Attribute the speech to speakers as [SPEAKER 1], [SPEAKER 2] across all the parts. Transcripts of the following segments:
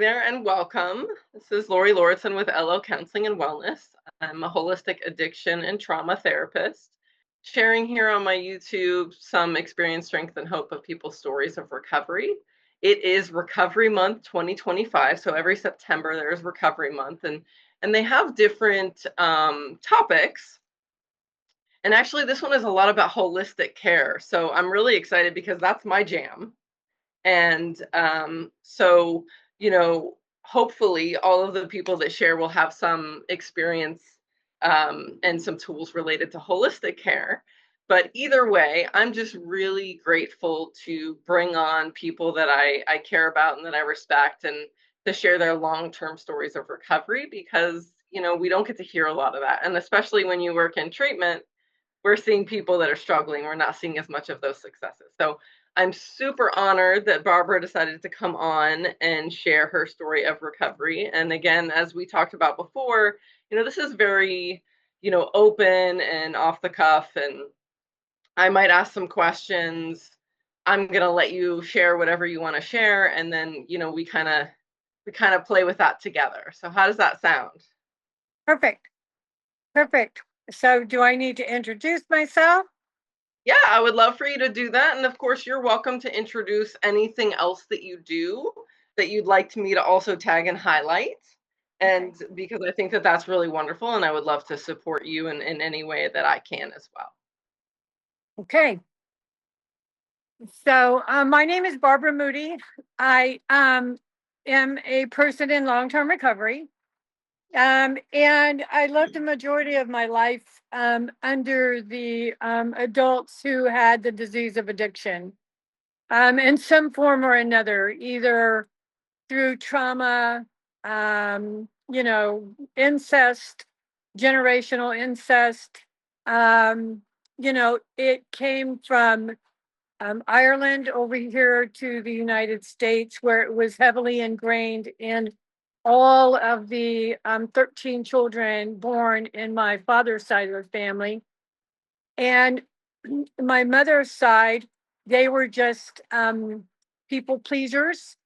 [SPEAKER 1] there, and welcome. This is Lori Lauritsen with LO Counseling and Wellness. I'm a holistic addiction and trauma therapist, sharing here on my YouTube some experience, strength, and hope of people's stories of recovery. It is Recovery Month 2025, so every September there's Recovery Month, and they have different topics. And actually, this one is a lot about holistic care, so I'm really excited because that's my jam. And so, hopefully all of the people that share will have some experience and some tools related to holistic care. But either way, I'm just really grateful to bring on people that I care about and that I respect and to share their long-term stories of recovery because, we don't get to hear a lot of that. And especially when you work in treatment, we're seeing people that are struggling. We're not seeing as much of those successes. So I'm super honored that Barbara decided to come on and share her story of recovery. And again, as we talked about before, this is very, open and off the cuff. And I might ask some questions. I'm going to let you share whatever you want to share. And then, we kind of play with that together. So how does that sound?
[SPEAKER 2] Perfect. Perfect. So do I need to introduce myself?
[SPEAKER 1] Yeah, I would love for you to do that. And of course, you're welcome to introduce anything else that you do that you'd like me to also tag and highlight.
[SPEAKER 2] Okay.
[SPEAKER 1] And because I think that that's really wonderful, and I would love to support you in any way that I can as well.
[SPEAKER 2] Okay. So my name is Barbara Moody. I am a person in long-term recovery. And I lived the majority of my life under the adults who had the disease of addiction in some form or another, either through trauma, incest, generational incest. It came from Ireland over here to the United States, where it was heavily ingrained in all of the 13 children born in my father's side of the family. And my mother's side, they were just people pleasers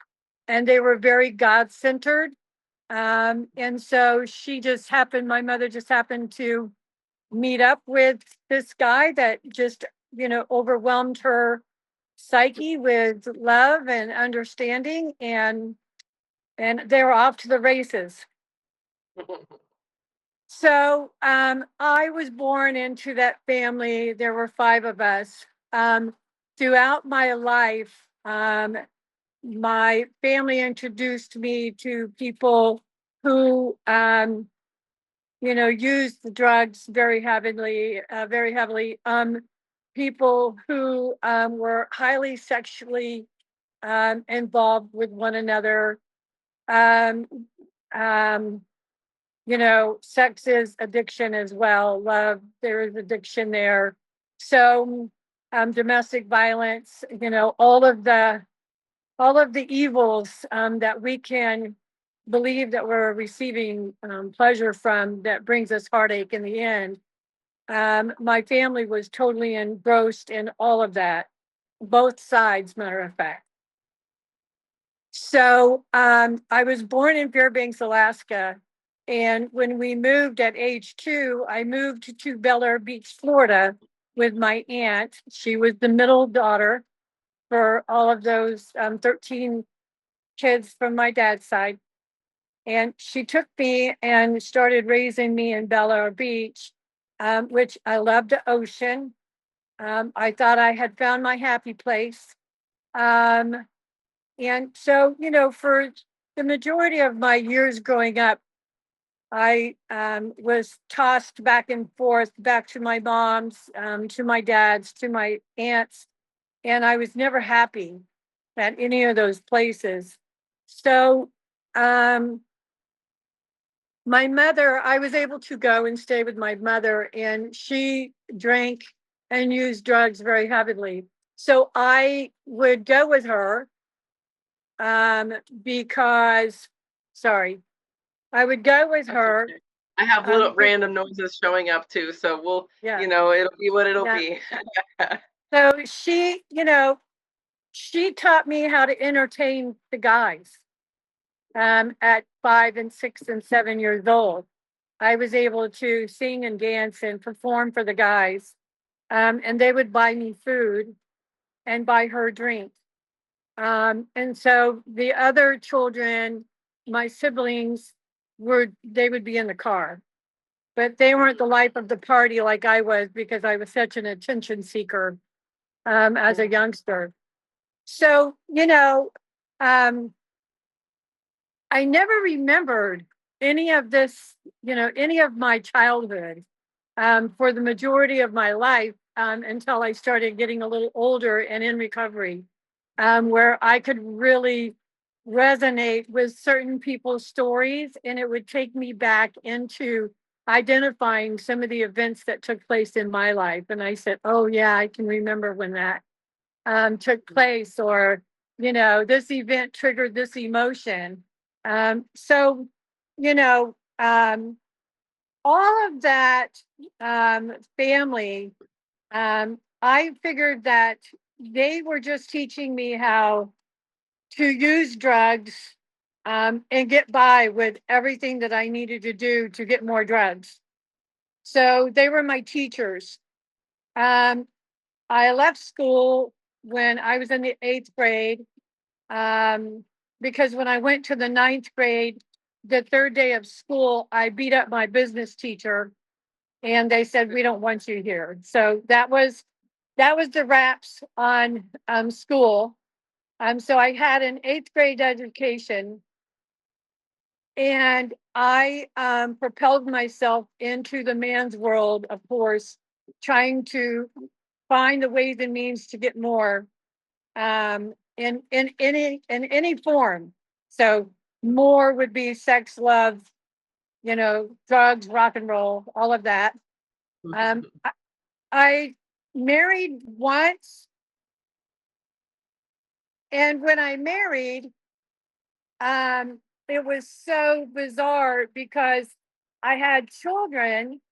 [SPEAKER 2] and they were very God centered. And so my mother just happened to meet up with this guy that just, overwhelmed her psyche with love and understanding, and they were off to the races. So I was born into that family. There were 5 of us. Throughout my life, my family introduced me to people who, used the drugs very heavily, people who were highly sexually involved with one another. Um, um, sex is addiction as well. Love, there is addiction there. So, domestic violence, all of the evils that we can believe that we're receiving pleasure from that brings us heartache in the end. My family was totally engrossed in all of that, both sides, matter of fact. So I was born in Fairbanks, Alaska. And when we moved at age 2, I moved to Bel Air Beach, Florida with my aunt. She was the middle daughter for all of those 13 kids from my dad's side. And she took me and started raising me in Bel Air Beach, which I loved the ocean. I thought I had found my happy place. And so, for the majority of my years growing up, I was tossed back and forth, back to my mom's, to my dad's, to my aunt's, and I was never happy at any of those places. So, my mother, I was able to go and stay with my mother, and she drank and used drugs very heavily. So I would go with her because, sorry, I would go with
[SPEAKER 1] That's
[SPEAKER 2] her.
[SPEAKER 1] okay. I have little random noises showing up too, so
[SPEAKER 2] Yeah,
[SPEAKER 1] it'll be what it'll
[SPEAKER 2] yeah.
[SPEAKER 1] be.
[SPEAKER 2] So she taught me how to entertain the guys. at 5 and 6 and 7 years old. I was able to sing and dance and perform for the guys. And they would buy me food and buy her drinks. And so the other children, my siblings, they would be in the car, but they weren't the life of the party like I was, because I was such an attention seeker as a youngster. So, I never remembered any of this, any of my childhood for the majority of my life until I started getting a little older and in recovery, where I could really resonate with certain people's stories, and it would take me back into identifying some of the events that took place in my life. And I said, oh, yeah, I can remember when that took place, or, this event triggered this emotion. So, all of that family, I figured that they were just teaching me how to use drugs and get by with everything that I needed to do to get more drugs. So they were my teachers. I left school when I was in the 8th grade, because when I went to the 9th grade, the 3rd day of school, I beat up my business teacher, and they said, we don't want you here. So that was the wraps on school. So I had an 8th grade education, and I propelled myself into the man's world, of course, trying to find the ways and means to get more in any form. So more would be sex, love, drugs, rock and roll, all of that. I married once, and when I married, it was so bizarre because I had children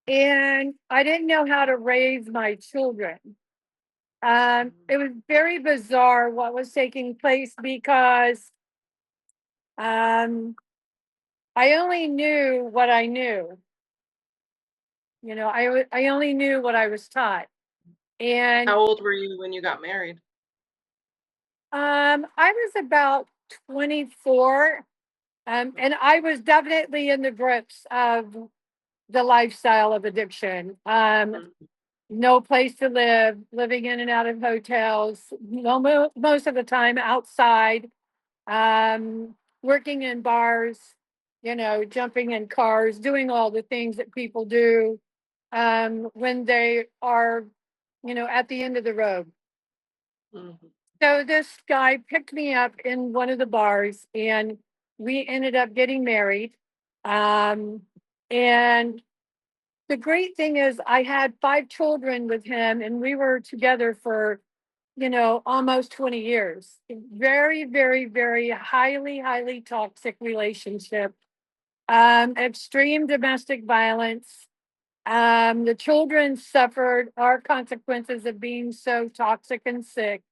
[SPEAKER 2] and I didn't know how to raise my children. It was very bizarre what was taking place, because I only knew what I knew. I only knew what I was taught. And
[SPEAKER 1] How old were you when you got married?
[SPEAKER 2] I was about 24, and I was definitely in the grips of the lifestyle of addiction. No place to live, living in and out of hotels, most of the time outside, working in bars, jumping in cars, doing all the things that people do when they are, at the end of the road. Mm-hmm. So this guy picked me up in one of the bars, and we ended up getting married. And the great thing is I had 5 children with him, and we were together for, almost 20 years. Very, very, very highly, highly toxic relationship. Extreme domestic violence. The children suffered our consequences of being so toxic and sick.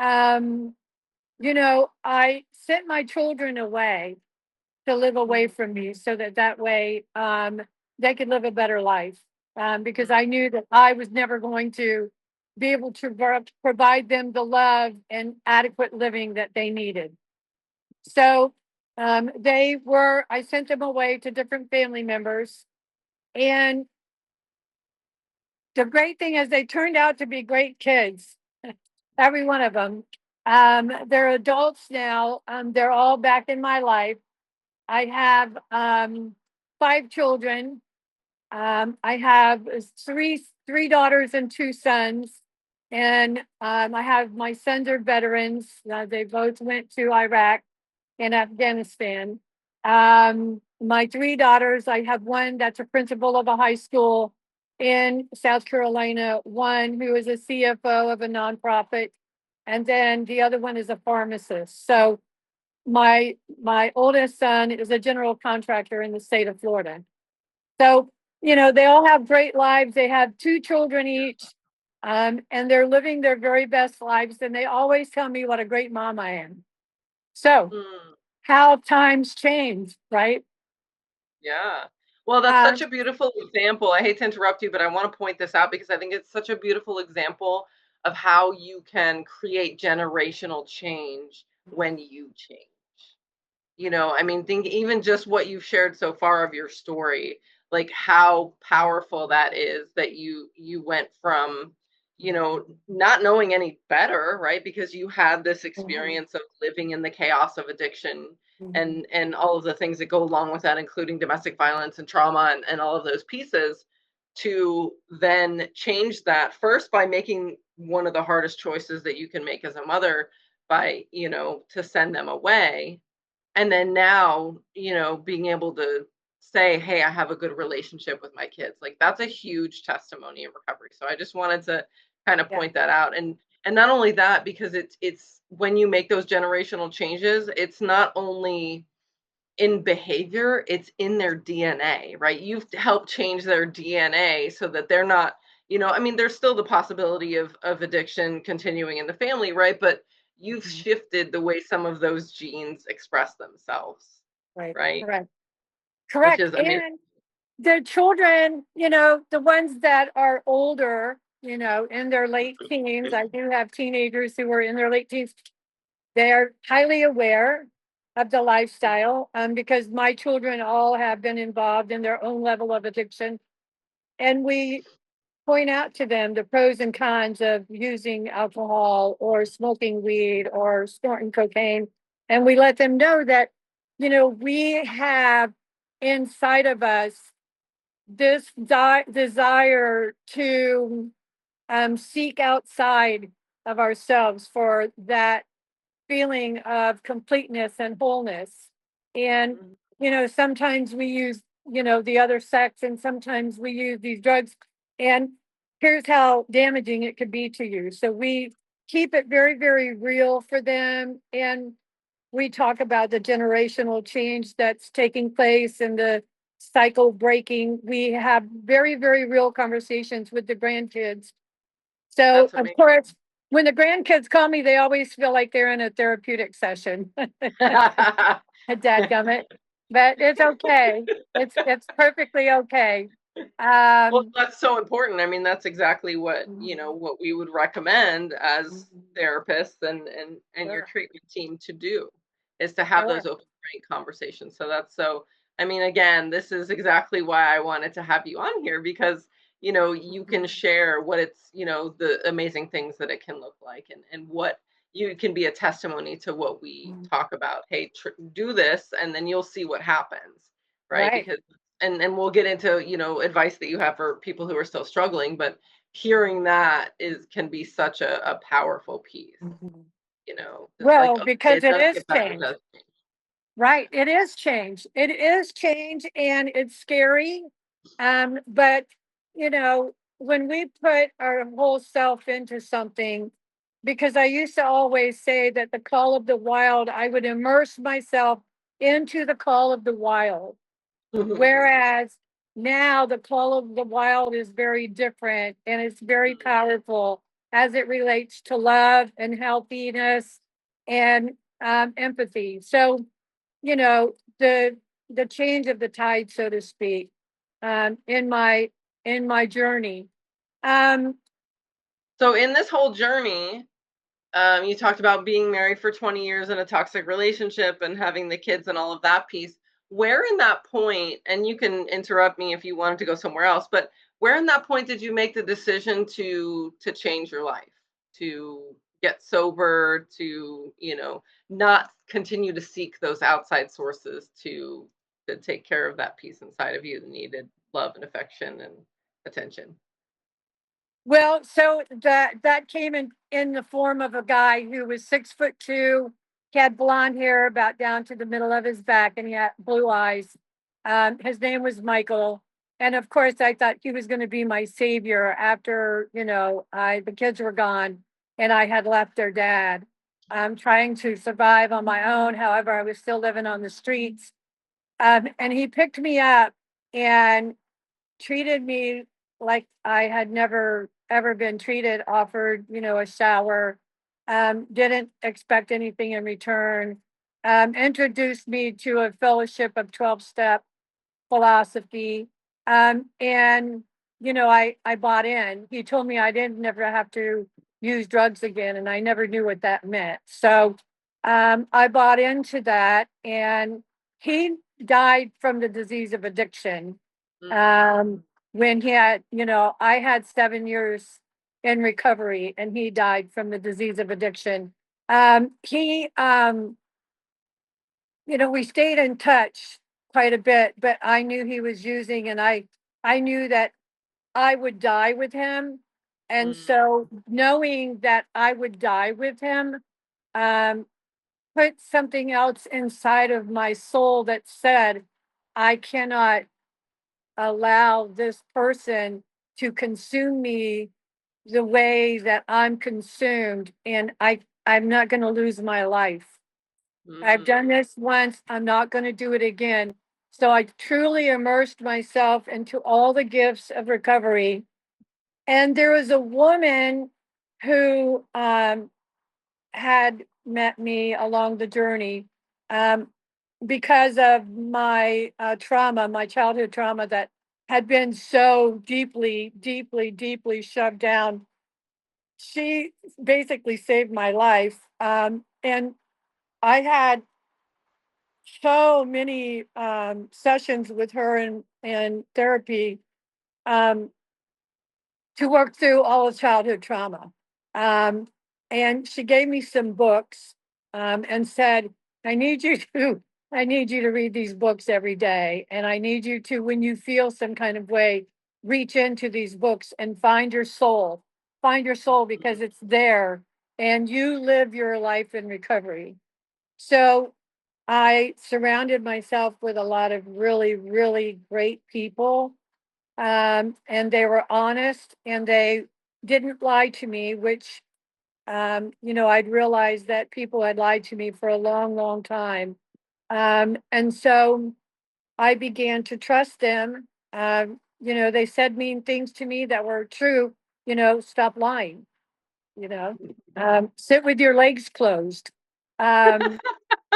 [SPEAKER 2] I sent my children away to live away from me, so that way they could live a better life, because I knew that I was never going to be able to provide them the love and adequate living that they needed. So I sent them away to different family members. And the great thing is they turned out to be great kids, every one of them. They're adults now. They're all back in my life. I have 5 children. I have three daughters and 2 sons. And I have, my sons are veterans. They both went to Iraq and Afghanistan. My 3 daughters, I have one that's a principal of a high school in South Carolina, one who is a CFO of a nonprofit, and then the other one is a pharmacist. So my oldest son is a general contractor in the state of Florida. So, they all have great lives. They have 2 children each, and they're living their very best lives. And they always tell me what a great mom I am. So
[SPEAKER 1] Mm,
[SPEAKER 2] how times change, right?
[SPEAKER 1] yeah. Well, that's such
[SPEAKER 2] Um,
[SPEAKER 1] a beautiful example. I hate to interrupt you, but I want to point this out because I think it's such a beautiful example of how you can create generational change when you change. I mean, think even just what you've shared so far of your story, like how powerful that is that you went from, not knowing any better, right? Because you had this
[SPEAKER 2] Mhm,
[SPEAKER 1] experience of living in the chaos of addiction
[SPEAKER 2] mhm,
[SPEAKER 1] and all of the things that go along with that, including domestic violence and trauma and all of those pieces, to then change that first by making one of the hardest choices that you can make as a mother by, to send them away, and then now, being able to say, hey, I have a good relationship with my kids, like that's a huge testimony in recovery. So I just wanted to kind of
[SPEAKER 2] yeah,
[SPEAKER 1] point that out. And not only that, because it's when you make those generational changes, it's not only in behavior, it's in their DNA, right? You've helped change their DNA so that they're not, I mean, there's still the possibility of addiction continuing in the family, right? But you've
[SPEAKER 2] mhm,
[SPEAKER 1] shifted the way some of those genes express themselves,
[SPEAKER 2] right,
[SPEAKER 1] right?
[SPEAKER 2] correct,
[SPEAKER 1] Which
[SPEAKER 2] correct.
[SPEAKER 1] is amazing.
[SPEAKER 2] And the children, the ones that are older, in their late teens, I do have teenagers who are in their late teens. They are highly aware of the lifestyle, because my children all have been involved in their own level of addiction. And we point out to them the pros and cons of using alcohol or smoking weed or snorting cocaine. And we let them know that, we have inside of us this desire to seek outside of ourselves for that feeling of completeness and wholeness. And,
[SPEAKER 1] Mhm.
[SPEAKER 2] sometimes we use, the other sex, and sometimes we use these drugs. And here's how damaging it could be to you. So we keep it very, very real for them. And we talk about the generational change that's taking place and the cycle breaking. We have very, very real conversations with the grandkids. So,
[SPEAKER 1] That's
[SPEAKER 2] of
[SPEAKER 1] amazing.
[SPEAKER 2] course, when the grandkids call me, they always feel like they're in a therapeutic session. Dadgummit. But it's okay. It's perfectly okay.
[SPEAKER 1] Well,
[SPEAKER 2] Um,
[SPEAKER 1] that's so important. I mean, that's exactly what, what we would recommend as therapists and your
[SPEAKER 2] sure,
[SPEAKER 1] treatment team to do, is to have those
[SPEAKER 2] sure.
[SPEAKER 1] open frank conversations. So that's so, I mean, again, this is exactly why I wanted to have you on here because, you can share what it's, the amazing things that it can look like and what you can be a testimony to what we talk about. Hey, do this and then you'll see what happens, right?
[SPEAKER 2] Right.
[SPEAKER 1] Because and we'll get into advice that you have for people who are still struggling, but hearing that is can be such a powerful piece, just like,
[SPEAKER 2] Well,
[SPEAKER 1] okay,
[SPEAKER 2] because
[SPEAKER 1] it
[SPEAKER 2] it
[SPEAKER 1] does
[SPEAKER 2] is
[SPEAKER 1] get better, it
[SPEAKER 2] change.
[SPEAKER 1] does change.
[SPEAKER 2] Right. It is change. It is change, and it's scary. But when we put our whole self into something, because I used to always say that the call of the wild, I would immerse myself into the call of the wild. Whereas now the call of the wild is very different, and it's very powerful as it relates to love and healthiness and empathy. So, the change of the tide, so to speak, in my journey. Um,
[SPEAKER 1] So in this whole journey, you talked about being married for 20 years in a toxic relationship and having the kids and all of that piece. Where in that point, and you can interrupt me if you wanted to go somewhere else, but where in that point did you make the decision to change your life, to get sober, to, not continue to seek those outside sources to take care of that piece inside of you that needed love and affection and attention?
[SPEAKER 2] Well, so that came in the form of a guy who was 6'2". He had blonde hair about down to the middle of his back, and he had blue eyes. His name was Michael, and of course, I thought he was going to be my savior after the kids were gone, and I had left their dad. I'm trying to survive on my own. However, I was still living on the streets. And he picked me up and treated me like I had never ever been treated, offered, a shower, didn't expect anything in return. introduced me to a fellowship of 12-step philosophy. And I bought in. He told me I didn't never have to use drugs again, and I never knew what that meant. So I bought into that, and he died from the disease of addiction.
[SPEAKER 1] Mm.
[SPEAKER 2] When he had, I had 7 years in recovery, and he died from the disease of addiction. He we stayed in touch quite a bit, but I knew he was using, and I knew that I would die with him. And
[SPEAKER 1] Mm.
[SPEAKER 2] so knowing that I would die with him, um, put something else inside of my soul that said, I cannot allow this person to consume me the way that I'm consumed, and I'm not going to lose my life. I've
[SPEAKER 1] Mm.
[SPEAKER 2] done this once. I'm not going to do it again. So I truly immersed myself into all the gifts of recovery. And there was a woman who had met me along the journey, um, because of my trauma, my childhood trauma that had been so deeply, deeply, deeply shoved down. She basically saved my life. And I had so many sessions with her in therapy, um, to work through all of childhood trauma. Um, and she gave me some books, and said, I need you to I need you to read these books every day. And I need you to, when you feel some kind of way, reach into these books and find your soul. Find your soul because it's there, and you live your life in recovery. So I surrounded myself with a lot of really, really great people. And they were honest, and they didn't lie to me, which, I'd realized that people had lied to me for a long, long time. And so I began to trust them. They said mean things to me that were true, stop lying, you know, sit with your legs closed. Um,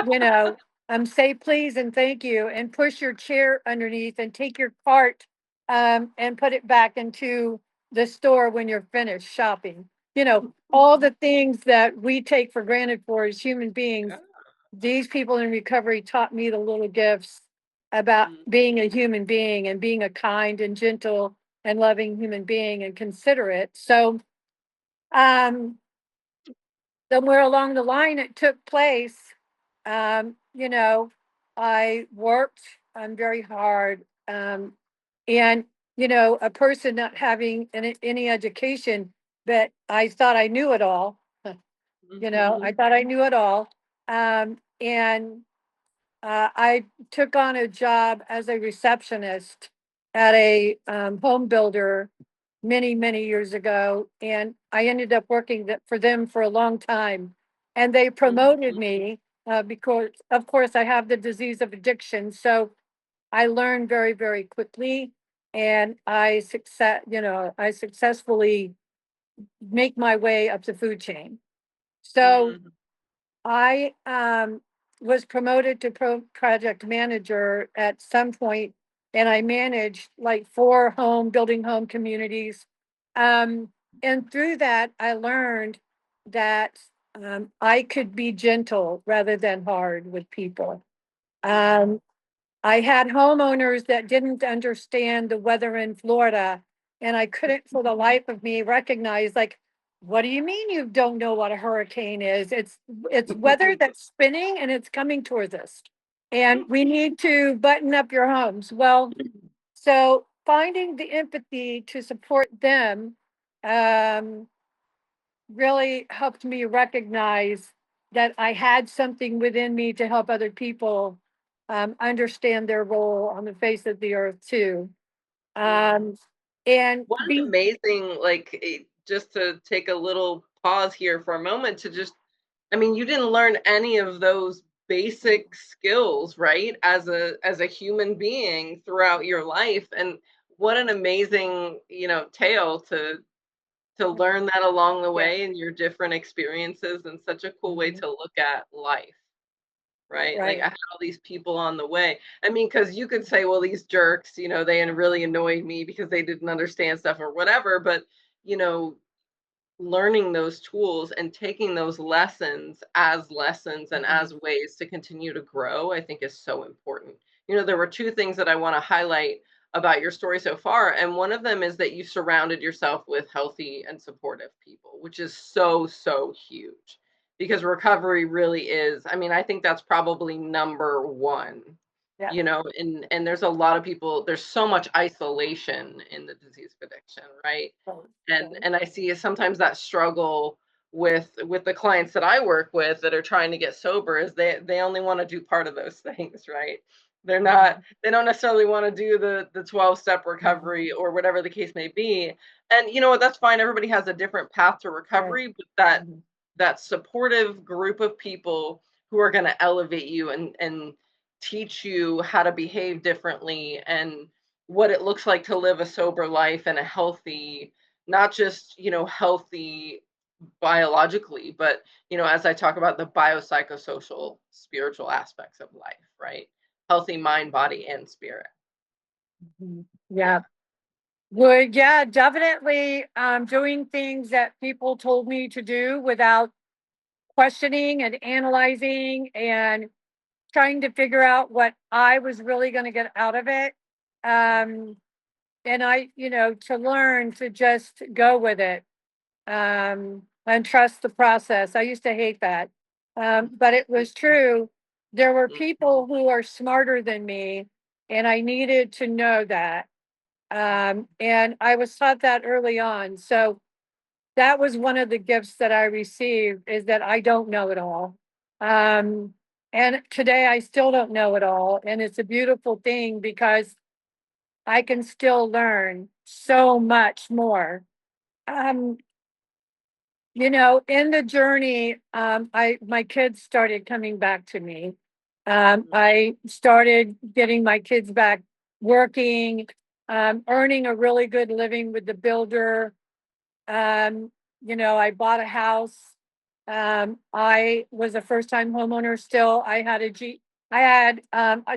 [SPEAKER 2] you know, say please and thank you, and push your chair underneath, and take your cart, and put it back into the store when you're finished shopping. All the things that we take for granted for as human beings,
[SPEAKER 1] Yeah.
[SPEAKER 2] these people in recovery taught me the little gifts about
[SPEAKER 1] Mm.
[SPEAKER 2] being a human being, and being a kind and gentle and loving human being and considerate. So, um, somewhere along the line it took place. Um, you know, I worked very hard. And, a person not having any education, but I thought I knew it all. I
[SPEAKER 1] Mhm.
[SPEAKER 2] thought I knew it all. And I took on a job as a receptionist at a home builder many, many years ago, and I ended up working for them for a long time. And they promoted
[SPEAKER 1] Mhm.
[SPEAKER 2] me, because, of course, I have the disease of addiction. So I learned very, very quickly, and I successfully make my way up the food chain. So
[SPEAKER 1] Mhm.
[SPEAKER 2] I was promoted to project manager at some point, and I managed like 4 building home communities. Um, and through that, I learned that I could be gentle rather than hard with people.
[SPEAKER 1] Mhm.
[SPEAKER 2] Um, I had homeowners that didn't understand the weather in Florida, and I couldn't for the life of me recognize, like, what do you mean you don't know what a hurricane is? It's weather that's spinning and it's coming towards us. And we need to button up your homes. Well, so finding the empathy to support them um, really helped me recognize that I had something within me to help other people understand their role on the face of the earth too.
[SPEAKER 1] Mm.
[SPEAKER 2] Um, and
[SPEAKER 1] What an
[SPEAKER 2] be
[SPEAKER 1] amazing, like, just to take a little pause here for a moment to just, I mean, you didn't learn any of those basic skills, right? As a human being throughout your life, and what an amazing, tale to learn that along the
[SPEAKER 2] yeah,
[SPEAKER 1] way in your different experiences, and such a cool way
[SPEAKER 2] mhm,
[SPEAKER 1] to look at life, right? Like I
[SPEAKER 2] Right.
[SPEAKER 1] had all these people on the way. I mean, because you could say, well, these jerks, they really annoyed me because they didn't understand stuff or whatever. But, you know, learning those tools and taking those lessons and
[SPEAKER 2] Mhm.
[SPEAKER 1] as ways to continue to grow, I think is so important. There were two things that I want to highlight about your story so far. And one of them is that you surrounded yourself with healthy and supportive people, which is so, so huge because recovery really is, I mean, I think that's probably number one.
[SPEAKER 2] Yeah.
[SPEAKER 1] And there's a lot of people, there's so much isolation in the disease of addiction, right?
[SPEAKER 2] Right.
[SPEAKER 1] And I see sometimes that struggle with the clients that I work with that are trying to get sober is they only want to do part of those things, right?
[SPEAKER 2] Mhm.
[SPEAKER 1] They don't necessarily want to do the 12-step
[SPEAKER 2] Mhm.
[SPEAKER 1] recovery or whatever the case may be. And you know what, that's fine. Everybody has a different path to
[SPEAKER 2] Right.
[SPEAKER 1] recovery, but that
[SPEAKER 2] Mhm.
[SPEAKER 1] that supportive group of people who are going to elevate you and teach you how to behave differently and what it looks like to live a sober life and a healthy, not just healthy biologically, but as I talk about the biopsychosocial spiritual aspects of life, right? Healthy mind, body, and spirit.
[SPEAKER 2] Mhm.
[SPEAKER 1] Yeah.
[SPEAKER 2] Yeah. Well, yeah, definitely doing things that people told me to do without questioning and analyzing and trying to figure out what I was really going to get out of it. Um, and to learn to just go with it and trust the process. I used to hate that. But it was true. There were people who are smarter than me, and I needed to know that. And I was taught that early on. So that was one of the gifts that I received is that I don't know it all. Um, and today I still don't know it all. And it's a beautiful thing because I can still learn so much more. Um, in the journey, my kids started coming back to me. I started getting my kids back working, earning a really good living with the builder. Um, I bought a house. I was a first time homeowner still. I had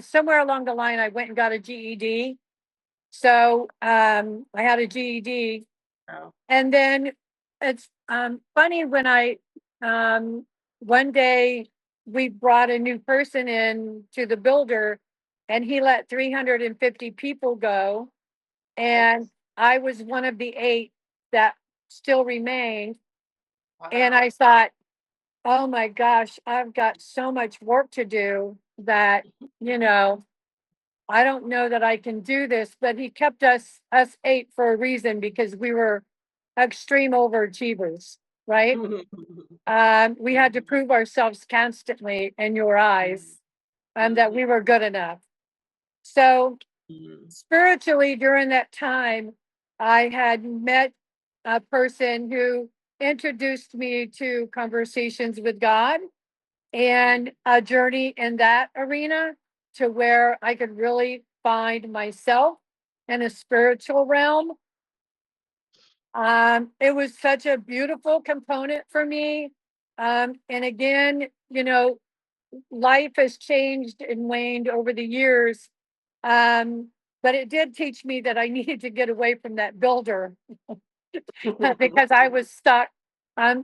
[SPEAKER 2] somewhere along the line I went and got a GED. So I had a GED.
[SPEAKER 1] Wow.
[SPEAKER 2] And then it's funny when I one day we brought a new person in to the builder and he let 350 people go. And
[SPEAKER 1] Yikes.
[SPEAKER 2] I was one of the 8 that still remained. And
[SPEAKER 1] Wow.
[SPEAKER 2] I thought, oh my gosh, I've got so much work to do that, you know, I don't know that I can do this, but he kept us 8 for a reason because we were extreme overachievers, right? We had to prove ourselves constantly in your eyes and that
[SPEAKER 1] Mhm.
[SPEAKER 2] we were good enough. So
[SPEAKER 1] Mhm.
[SPEAKER 2] spiritually during that time, I had met a person who introduced me to conversations with God and a journey in that arena to where I could really find myself in a spiritual realm. It was such a beautiful component for me. And again, life has changed and waned over the years. Um, but it did teach me that I needed to get away from that builder because I was stuck.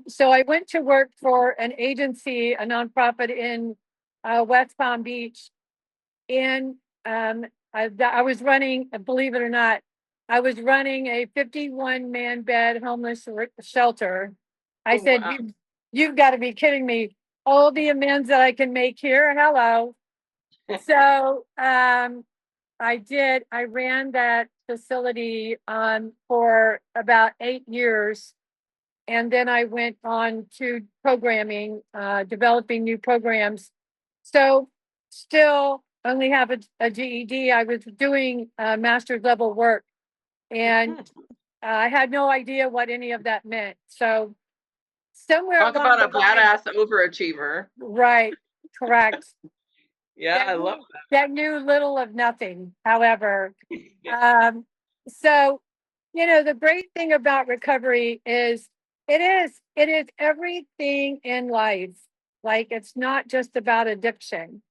[SPEAKER 2] So I went to work for an agency, a nonprofit in West Palm Beach. And I was running, believe it or not, I was running a 51 man bed homeless shelter. I said,
[SPEAKER 1] Wow.
[SPEAKER 2] you've got to be kidding me. All the amends that I can make here. Hello. So I did. I ran that facility for about 8 years. And then I went on to programming, developing new programs. So still only have a GED. I was doing master's level work and I had no idea what any of that meant. So somewhere
[SPEAKER 1] Talk
[SPEAKER 2] along
[SPEAKER 1] about
[SPEAKER 2] the
[SPEAKER 1] a
[SPEAKER 2] line,
[SPEAKER 1] badass overachiever.
[SPEAKER 2] right, correct.
[SPEAKER 1] Yeah,
[SPEAKER 2] That
[SPEAKER 1] I love
[SPEAKER 2] knew, that knew little of nothing, however.
[SPEAKER 1] that.
[SPEAKER 2] Um, so, the great thing about recovery is it is everything in life. Like, it's not just about addiction.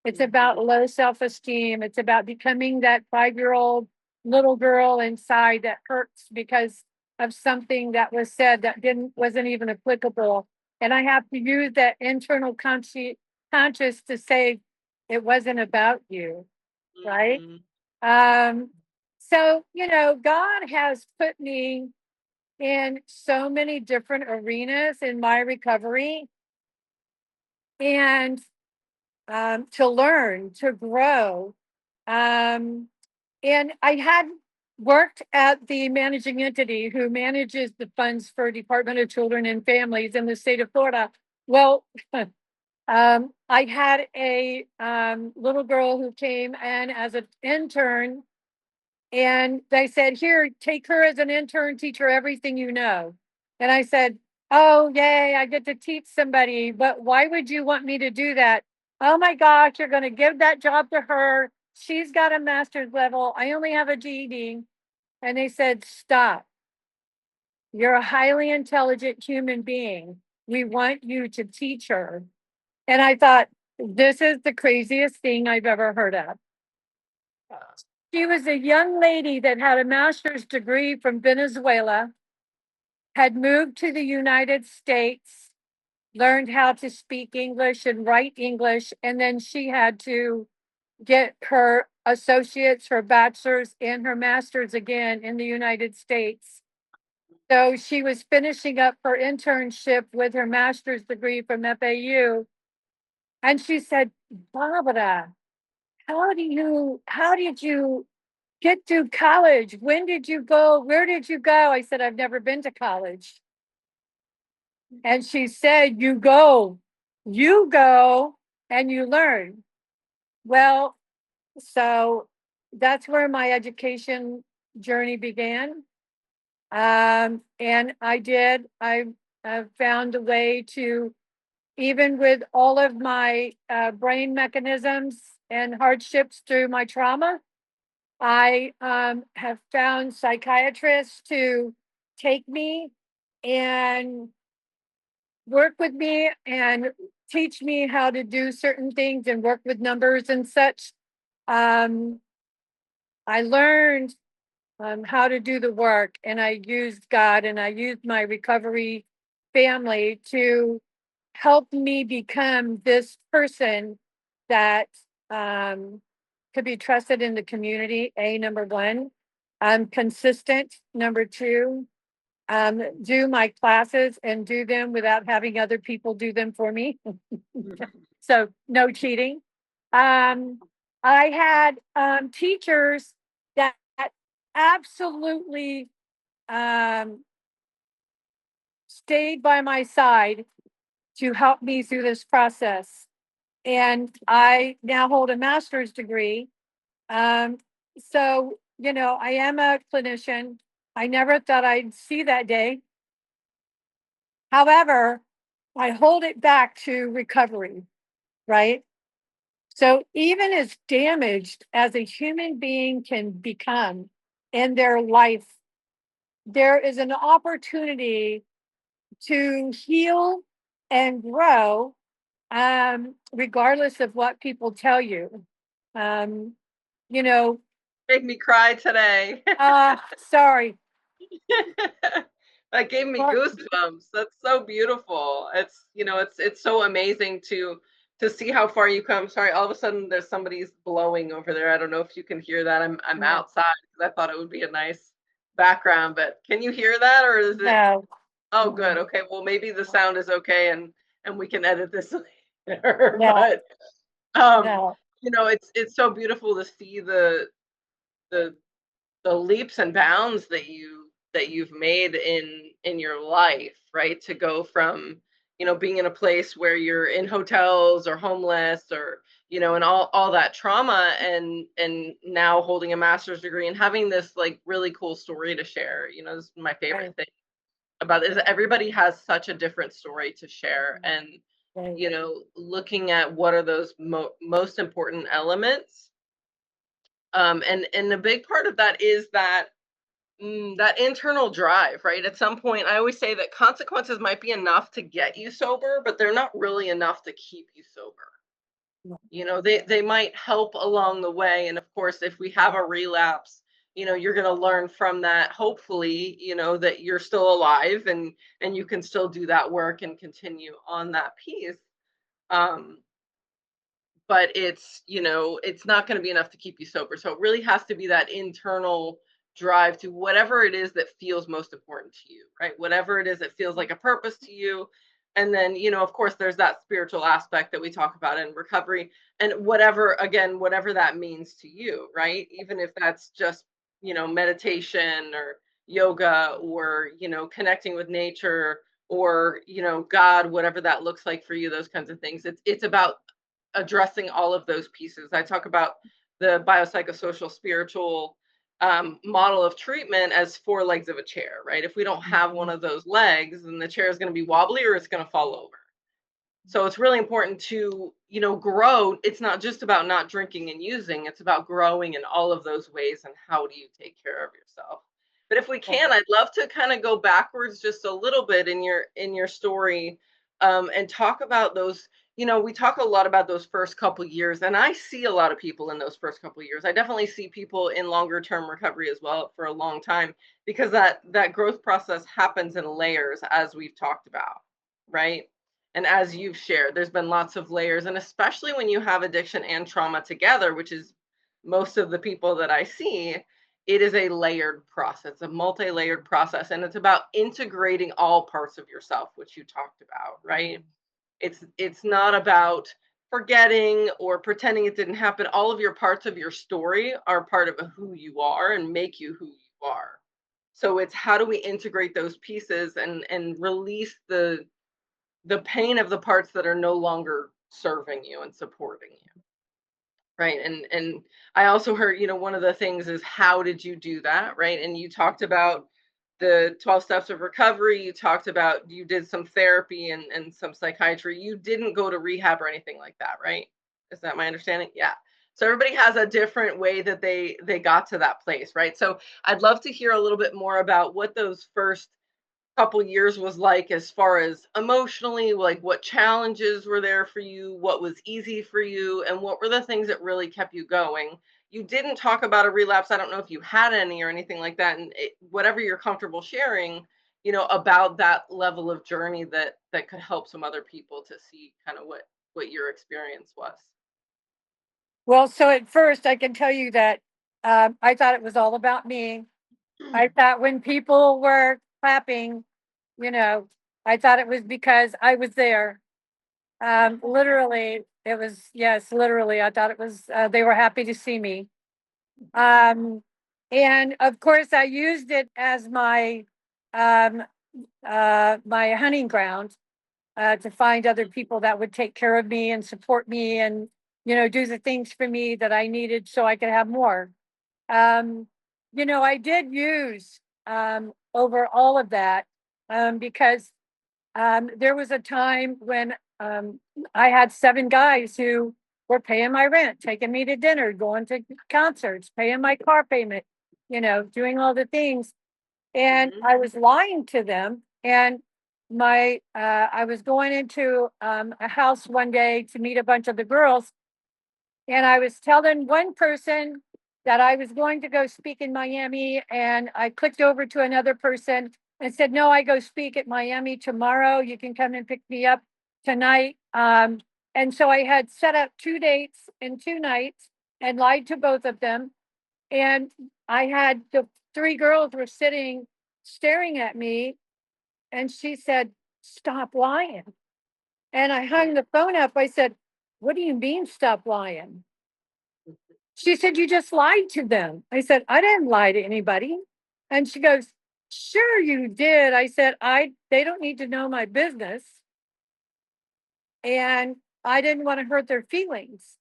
[SPEAKER 2] It's about low self-esteem. It's about becoming that 5-year-old little girl inside that hurts because of something that was said that wasn't even applicable. And I have to use that internal conscious to say it wasn't about you, right?
[SPEAKER 1] Mhm.
[SPEAKER 2] Um, so, God has put me in so many different arenas in my recovery, and to learn, to grow. Um, and I had worked at the managing entity who manages the funds for Department of Children and Families in the state of Florida. Well, I had a little girl who came in as an intern, and they said, "Here, take her as an intern, teach her everything you know." And I said, "Oh, yay, I get to teach somebody, but why would you want me to do that? Oh my gosh, you're going to give that job to her. She's got a master's level. I only have a GED." And they said, "Stop. You're a highly intelligent human being. We want you to teach her." And I thought, this is the craziest thing I've ever heard of. She was a young lady that had a master's degree from Venezuela, had moved to the United States, learned how to speak English and write English, and then she had to get her associates, her bachelor's, and her master's again in the United States. So she was finishing up her internship with her master's degree from FAU. And she said, "Barbara, how did you get to college? When did you go? Where did you go?" I said, "I've never been to college." And she said, you go and you learn. Well, so that's where my education journey began. And I found a way to, even with all of my brain mechanisms and hardships through my trauma, I have found psychiatrists to take me and work with me and teach me how to do certain things and work with numbers and such. Um, I learned how to do the work, and I used God and I used my recovery family to help me become this person that could be trusted in the community. Number one, I'm consistent. Number two, do my classes and do them without having other people do them for me. So no cheating. Um, I had teachers that absolutely um, stayed by my side to help me through this process. And I now hold a master's degree. Um, so, I am a clinician. I never thought I'd see that day. However, I hold it back to recovery, right? So, even as damaged as a human being can become in their life, there is an opportunity to heal and grow, regardless of what people tell you. Um, you know,
[SPEAKER 1] Make me cry today.
[SPEAKER 2] sorry.
[SPEAKER 1] That gave me
[SPEAKER 2] Well,
[SPEAKER 1] goosebumps. That's so beautiful. It's so amazing to see how far you come. Sorry, all of a sudden there's somebody's blowing over there. I don't know if you can hear that. I'm
[SPEAKER 2] no,
[SPEAKER 1] outside because I thought it would be a nice background, but can you hear that, or is it?
[SPEAKER 2] no.
[SPEAKER 1] Oh, good.
[SPEAKER 2] Mm-mm.
[SPEAKER 1] Okay. Well, maybe the sound is okay, and we can edit this later.
[SPEAKER 2] No,
[SPEAKER 1] But um,
[SPEAKER 2] no.
[SPEAKER 1] it's so beautiful to see the the leaps and bounds that you've made in your life, right? To go from, being in a place where you're in hotels or homeless, or, and all that trauma, and now holding a master's degree and having this like really cool story to share. This is my favorite
[SPEAKER 2] Right,
[SPEAKER 1] thing about it, is that everybody has such a different story to share. And
[SPEAKER 2] right,
[SPEAKER 1] looking at what are those most important elements, and a big part of that is that That internal drive, right? At some point, I always say that consequences might be enough to get you sober, but they're not really enough to keep you sober. They might help along the way. And of course, if we have a relapse, you're going to learn from that, hopefully, that you're still alive and you can still do that work and continue on that piece. Um, but it's not going to be enough to keep you sober, so it really has to be that internal drive to whatever it is that feels most important to you, right? Whatever it is that feels like a purpose to you. And then, of course, there's that spiritual aspect that we talk about in recovery, and whatever that means to you, right? Even if that's just meditation or yoga, or connecting with nature, or God, whatever that looks like for you, those kinds of things. It's about addressing all of those pieces. I talk about the biopsychosocial spiritual model of treatment as four legs of a chair, right? If we don't have one of those legs, then the chair is going to be wobbly or it's going to fall over. So it's really important to, grow. It's not just about not drinking and using, it's about growing in all of those ways. And how do you take care of yourself? But if we can, I'd love to kind of go backwards just a little bit in your story, and talk about those. We talk a lot about those first couple years, and I see a lot of people in those first couple years. I definitely see people in longer term recovery as well for a long time, because that growth process happens in layers, as we've talked about, right? And as you've shared, there's been lots of layers. And especially when you have addiction and trauma together, which is most of the people that I see, it is a layered process, a multi-layered process. And it's about integrating all parts of yourself, which you talked about, right? It's not about forgetting or pretending it didn't happen. All of your parts of your story are part of who you are and make you who you are. So it's how do we integrate those pieces and release the pain of the parts that are no longer serving you and supporting you, right? And I also heard, one of the things is, how did you do that, right? And you talked about the 12 steps of recovery. You talked about you did some therapy and some psychiatry. You didn't go to rehab or anything like that, right? Is that my understanding? Yeah. So everybody has a different way that they got to that place, right? So I'd love to hear a little bit more about what those first couple years was like, as far as emotionally, like what challenges were there for you, what was easy for you, and what were the things that really kept you going. You didn't talk about a relapse. I don't know if you had any or anything like that, and whatever you're comfortable sharing, about that level of journey that could help some other people to see kind of what your experience was.
[SPEAKER 2] Well, so at first I can tell you that I thought it was all about me. I thought when people were clapping, you know, I thought it was because I was there. Literally, it was, yes, literally, I thought it was, they were happy to see me. Um, and of course, I used it as um, my hunting ground, to find other people that would take care of me and support me and, do the things for me that I needed so I could have more. Um, I did use over all of that, because there was a time when I had 7 guys who were paying my rent, taking me to dinner, going to concerts, paying my car payment, doing all the things. And
[SPEAKER 1] Mm-hmm.
[SPEAKER 2] I was lying to them. And I was going into a house one day to meet a bunch of the girls, and I was telling one person that I was going to go speak in Miami, and I clicked over to another person and said, "No, I go speak at Miami tomorrow. You can come and pick me up tonight." And so I had set up 2 dates and 2 nights and lied to both of them. And I had the 3 girls were sitting staring at me, and she said, "Stop lying." And I hung the phone up. I said, "What do you mean, stop lying?" She said, "You just lied to them." I said, "I didn't lie to anybody." And she goes, "Sure you did." I said, they don't need to know my business. And I didn't want to hurt their feelings.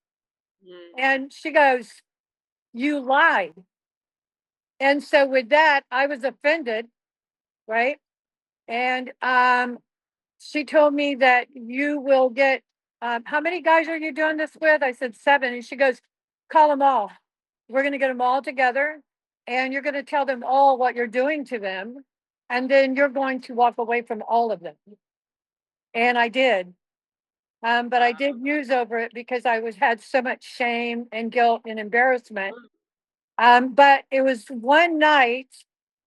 [SPEAKER 2] And she goes, "You lied." And so with that, I was offended, right? And she told me that you will get, how many guys are you doing this with? I said 7. And she goes, "Call them all. We're going to get them all together. and you're going to tell them all what you're doing to them, and then you're going to walk away from all of them. And I did. But I did muse over it because I had so much shame and guilt and embarrassment. But it was one night,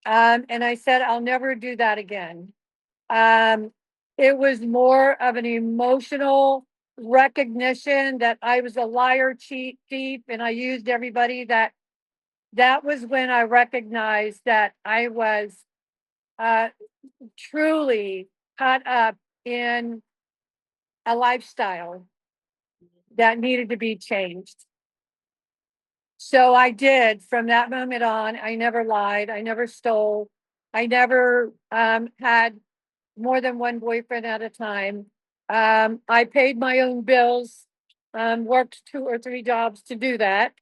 [SPEAKER 2] and I said, I'll never do that again. Um, it was more of an emotional recognition that I was a liar, cheat, thief, and I used everybody. That was when I recognized that I was uh, truly caught up in a lifestyle that needed to be changed. So I did. From that moment on, I never lied. I never stole. I never had more than one boyfriend at a time. I paid my own bills, worked 2 or 3 jobs to do that.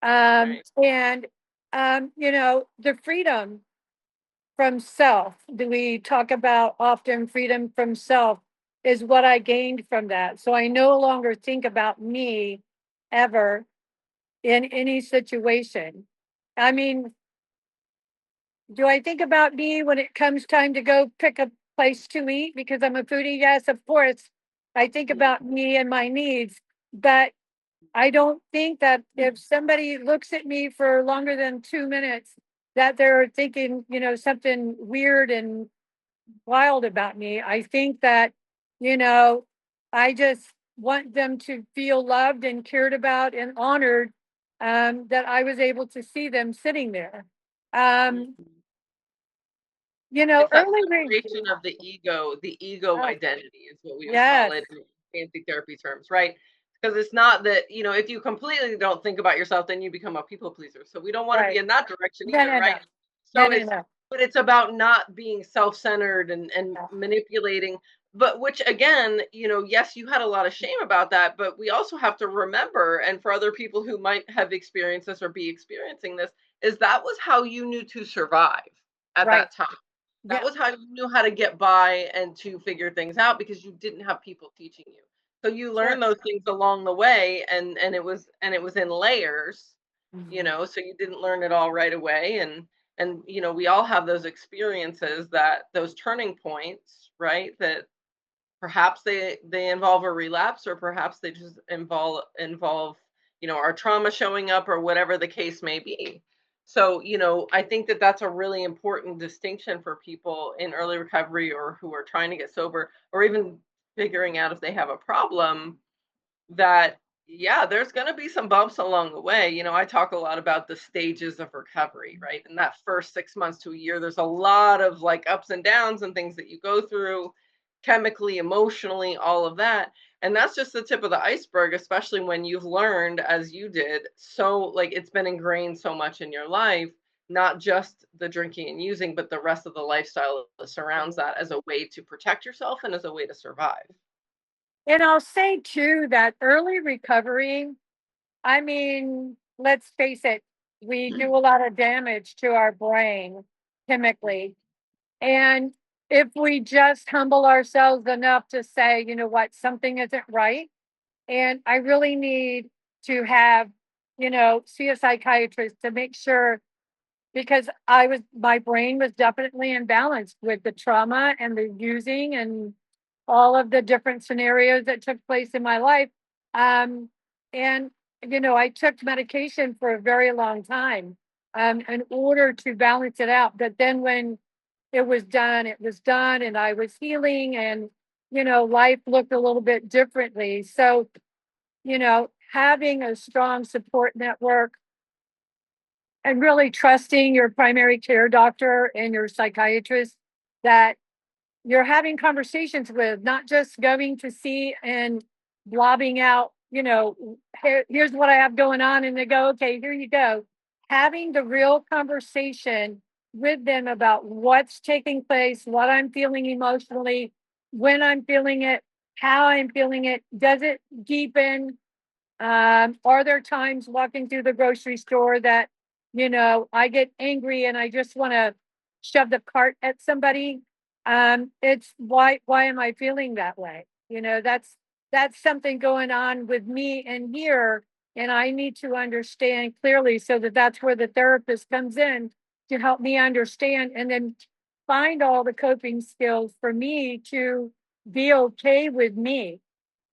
[SPEAKER 1] Right.
[SPEAKER 2] And, the freedom from self, do we talk about often freedom from self, is what I gained from that. So I no longer think about me ever in any situation. I mean, do I think about me when it comes time to go pick a place to eat because I'm a foodie? Yes, of course. I think about me and my needs, but I don't think that if somebody looks at me for longer than 2 minutes, that they're thinking, something weird and wild about me. I think that, you know, I just want them to feel loved and cared about and honored, that I was able to see them sitting there. Um,
[SPEAKER 1] It's that
[SPEAKER 2] early
[SPEAKER 1] separation of the ego
[SPEAKER 2] uh,
[SPEAKER 1] identity is what we would call
[SPEAKER 2] yes,
[SPEAKER 1] it in fancy therapy terms, right? Because it's not that, if you completely don't think about yourself, then you become a people pleaser. So we don't want to be
[SPEAKER 2] right.
[SPEAKER 1] in that direction
[SPEAKER 2] No,
[SPEAKER 1] either,
[SPEAKER 2] no, no,
[SPEAKER 1] right?
[SPEAKER 2] no,
[SPEAKER 1] So
[SPEAKER 2] no, no.
[SPEAKER 1] but it's about not being self-centered and
[SPEAKER 2] No.
[SPEAKER 1] manipulating. But which again, yes, you had a lot of shame about that, but we also have to remember, and for other people who might have experienced this or be experiencing this, is that was how you knew to survive at
[SPEAKER 2] Right.
[SPEAKER 1] that time. That
[SPEAKER 2] Yeah,
[SPEAKER 1] was how you knew how to get by and to figure things out because you didn't have people teaching you. So you
[SPEAKER 2] sure.
[SPEAKER 1] learned those things along the way, and it was in layers,
[SPEAKER 2] Mhm.
[SPEAKER 1] so you didn't learn it all right away. And we all have those experiences, that those turning points, right? That perhaps they involve a relapse, or perhaps they just involve our trauma showing up, or whatever the case may be. So I think that that's a really important distinction for people in early recovery, or who are trying to get sober, or even figuring out if they have a problem, that yeah, there's going to be some bumps along the way. I talk a lot about the stages of recovery, right? In that first 6 months to a year, there's a lot of like ups and downs and things that you go through, chemically, emotionally, all of that. And that's just the tip of the iceberg, especially when you've learned, as you did, so like it's been ingrained so much in your life, not just the drinking and using, but the rest of the lifestyle that surrounds that, as a way to protect yourself and as a way to survive.
[SPEAKER 2] And I'll say too that early recovery, I mean, let's face it, we do a lot of damage to our brain chemically. And if we just humble ourselves enough to say, you know what, something isn't right, and I really need to have, see a psychiatrist to make sure, because my brain was definitely imbalanced with the trauma and the using and all of the different scenarios that took place in my life. And, I took medication for a very long time, in order to balance it out. But then when it was done, and I was healing, and, life looked a little bit differently. So, having a strong support network and really trusting your primary care doctor and your psychiatrist that you're having conversations with, not just going to see and blobbing out, here's what I have going on. And they go, okay, here you go. Having the real conversation with them about what's taking place, what I'm feeling emotionally, when I'm feeling it, how I'm feeling it. Does it deepen? Are there times walking through the grocery store that, I get angry and I just want to shove the cart at somebody? It's why am I feeling that way? That's something going on with me in here and I need to understand clearly, so that that's where the therapist comes in to help me understand and then find all the coping skills for me to be okay with me.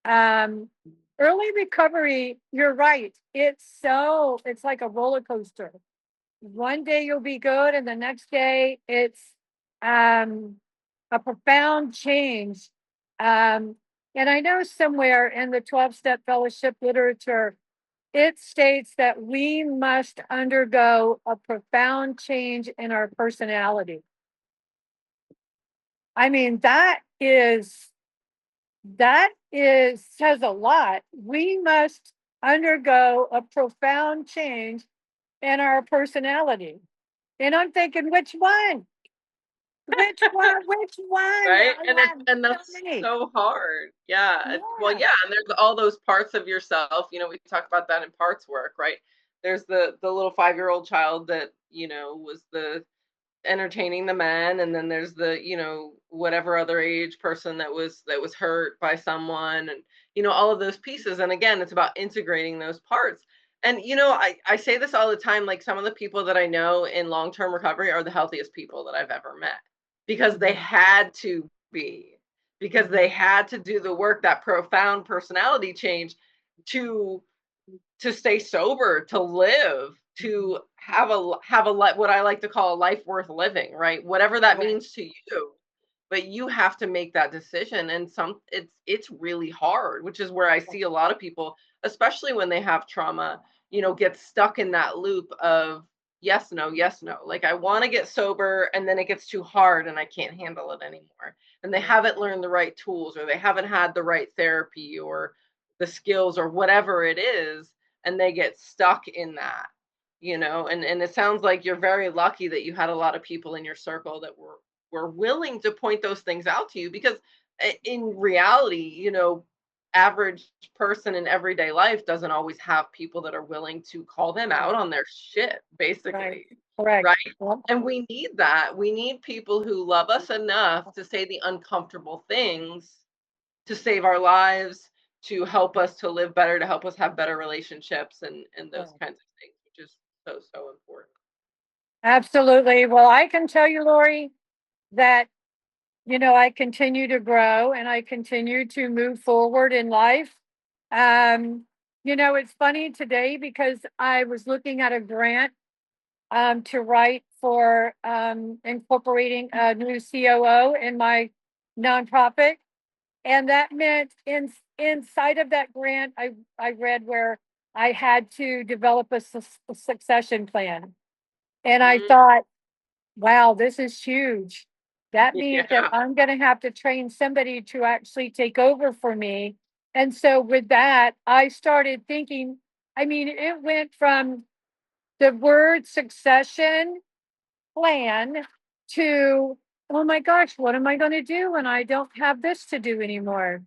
[SPEAKER 2] Um, Early recovery, you're right. It's like a roller coaster. One day you'll be good, and the next day it's um, a profound change. Um, and I know somewhere in the 12-step fellowship literature, it states that we must undergo a profound change in our personality. I mean, that is says a lot. We must undergo a profound change in our personality. And I'm thinking, which one? Which one? Which one?
[SPEAKER 1] Right.
[SPEAKER 2] I have
[SPEAKER 1] And
[SPEAKER 2] so
[SPEAKER 1] that's
[SPEAKER 2] many.
[SPEAKER 1] so hard. Yeah. Well,
[SPEAKER 2] Yeah.
[SPEAKER 1] yeah, and there's all those parts of yourself, we talk about that in parts work, right? There's the little 5-year-old child that, was the entertaining the men, and then there's the, whatever other age person that was hurt by someone, and all of those pieces. And again, it's about integrating those parts. And I say this all the time, like, some of the people that I know in long-term recovery are the healthiest people that I've ever met, because they had to be, because they had to do the work, that profound personality change, to stay sober, to live, to have a what I like to call a life worth living, right? Whatever that
[SPEAKER 2] Right.
[SPEAKER 1] means to you. But you have to make that decision, and it's really hard, which is where I see a lot of people, especially when they have trauma, get stuck in that loop of yes, no, yes, no. Like, I want to get sober, and then it gets too hard and I can't handle it anymore. And they haven't learned the right tools, or they haven't had the right therapy or the skills or whatever it is, and they get stuck in that. And it sounds like you're very lucky that you had a lot of people in your circle that were willing to point those things out to you, because in reality, average person in everyday life doesn't always have people that are willing to call them out on their shit,
[SPEAKER 2] Right.
[SPEAKER 1] basically.
[SPEAKER 2] Correct.
[SPEAKER 1] Right.
[SPEAKER 2] Well,
[SPEAKER 1] And we need that. We need people who love us enough to say the uncomfortable things, to save our lives, to help us to live better, to help us have better relationships, and those
[SPEAKER 2] well,
[SPEAKER 1] kinds of things, which is so, so important.
[SPEAKER 2] absolutely. Well, I can tell you, Lori, that I continue to grow and I continue to move forward in life. Um, it's funny today because I was looking at a grant to write for incorporating a new COO in my nonprofit. And that meant inside of that grant, I read where I had to develop a succession plan. And I
[SPEAKER 1] Mm,
[SPEAKER 2] thought, wow, this is huge. That means that
[SPEAKER 1] yeah.
[SPEAKER 2] I'm going to have to train somebody to actually take over for me. And so with that, I started thinking, I mean, it went from the word succession plan to, oh my gosh, what am I going to do when I don't have this to do anymore?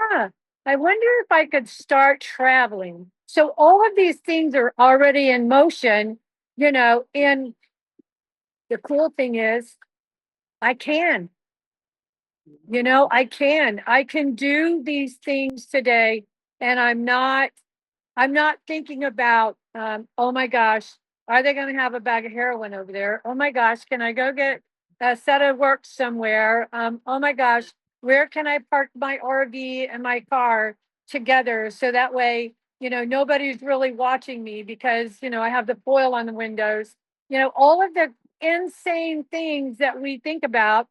[SPEAKER 2] I wonder if I could start traveling. So all of these things are already in motion, and the cool thing is I can, I can do these things today, and I'm not thinking about, oh my gosh, are they going to have a bag of heroin over there? Oh my gosh, can I go get a set of work somewhere? Oh my gosh, where can I park my RV and my car together so that way, nobody's really watching me because, I have the foil on the windows, all of the insane things that we think about.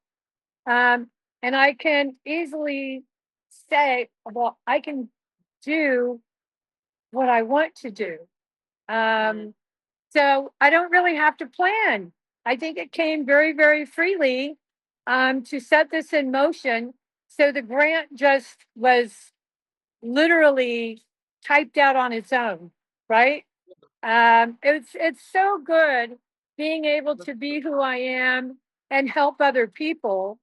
[SPEAKER 2] Um, and I can easily say, well, I can do what I want to do.
[SPEAKER 1] Mm,
[SPEAKER 2] Um, so I don't really have to plan. I think it came very, very freely to set this in motion. So the grant just was literally typed out on its own, right? It's so good being able to be who I am and help other people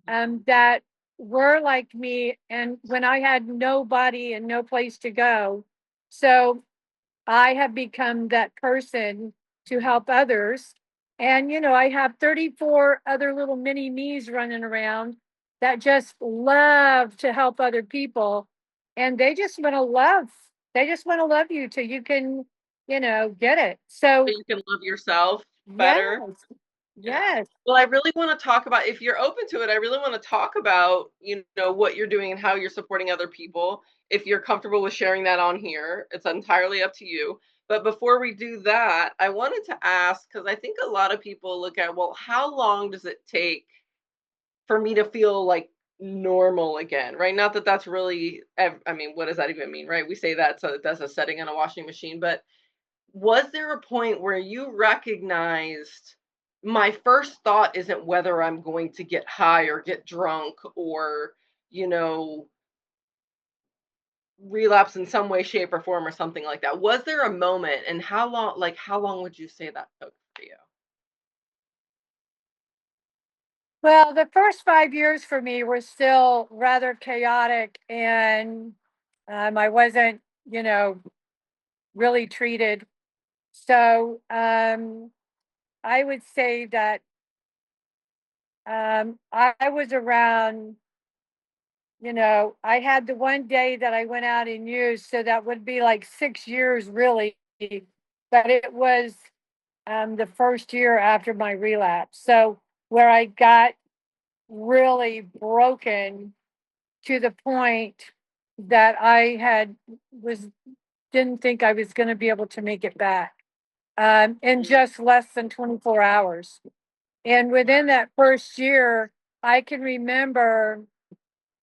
[SPEAKER 2] that were like me and when I had nobody and no place to go. So I have become that person to help others. And, I have 34 other little mini me's running around that just love to help other people. And they just want to love. They just want to love you till you can, get it.
[SPEAKER 1] So
[SPEAKER 2] So,
[SPEAKER 1] you can love yourself better.
[SPEAKER 2] yes,
[SPEAKER 1] Yeah.
[SPEAKER 2] yes.
[SPEAKER 1] Well, I really want to talk about, if you're open to it, I really want to talk about, what you're doing and how you're supporting other people. If you're comfortable with sharing that on here, it's entirely up to you. But before we do that, I wanted to ask, because I think a lot of people look at, well, how long does it take for me to feel like normal again, right? Not that that's really, I mean, what does that even mean, right? We say that so that's a setting on a washing machine, but was there a point where you recognized my first thought isn't whether I'm going to get high or get drunk or, you know, relapse in some way, shape, or form or something like that? Was there a moment, and how long would you say that took for you?
[SPEAKER 2] Well, the first 5 years for me were still rather chaotic, and I wasn't, really treated. So I would say that I was around, I had the one day that I went out and used, so that would be like 6 years really. But it was the first year after my relapse. So where I got really broken to the point that I had was didn't think I was going to be able to make it back in
[SPEAKER 1] Mm,
[SPEAKER 2] just less than 24 hours. And within
[SPEAKER 1] wow.
[SPEAKER 2] that first year, I can remember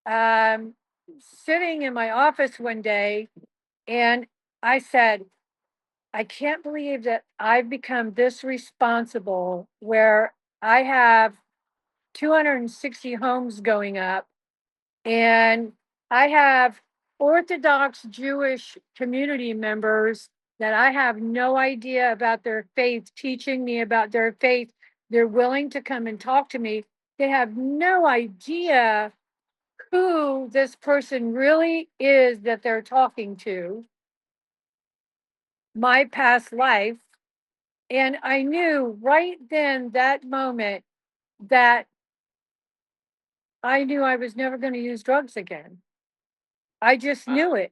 [SPEAKER 2] um, sitting in my office one day and I said, I can't believe that I've become this responsible where I have 260 homes going up, and I have Orthodox Jewish community members that I have no idea about their faith teaching me about their faith. They're willing to come and talk to me. They have no idea who this person really is that they're talking to, my past life. And I knew right then, that moment, that I knew I was never going to use drugs again. I just
[SPEAKER 1] Wow.
[SPEAKER 2] knew it.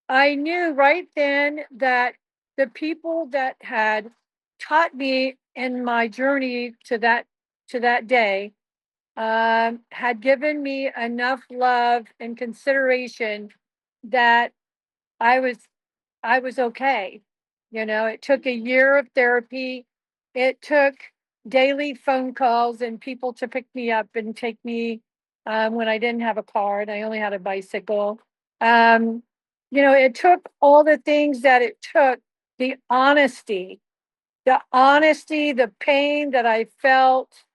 [SPEAKER 2] I knew right then that the people that had taught me in my journey to that day had given me enough love and consideration that I was I was okay. It took a year of therapy. It took daily phone calls and people to pick me up and take me when I didn't have a car and I only had a bicycle. Um, it took all the things that it took, the honesty, the pain that I felt,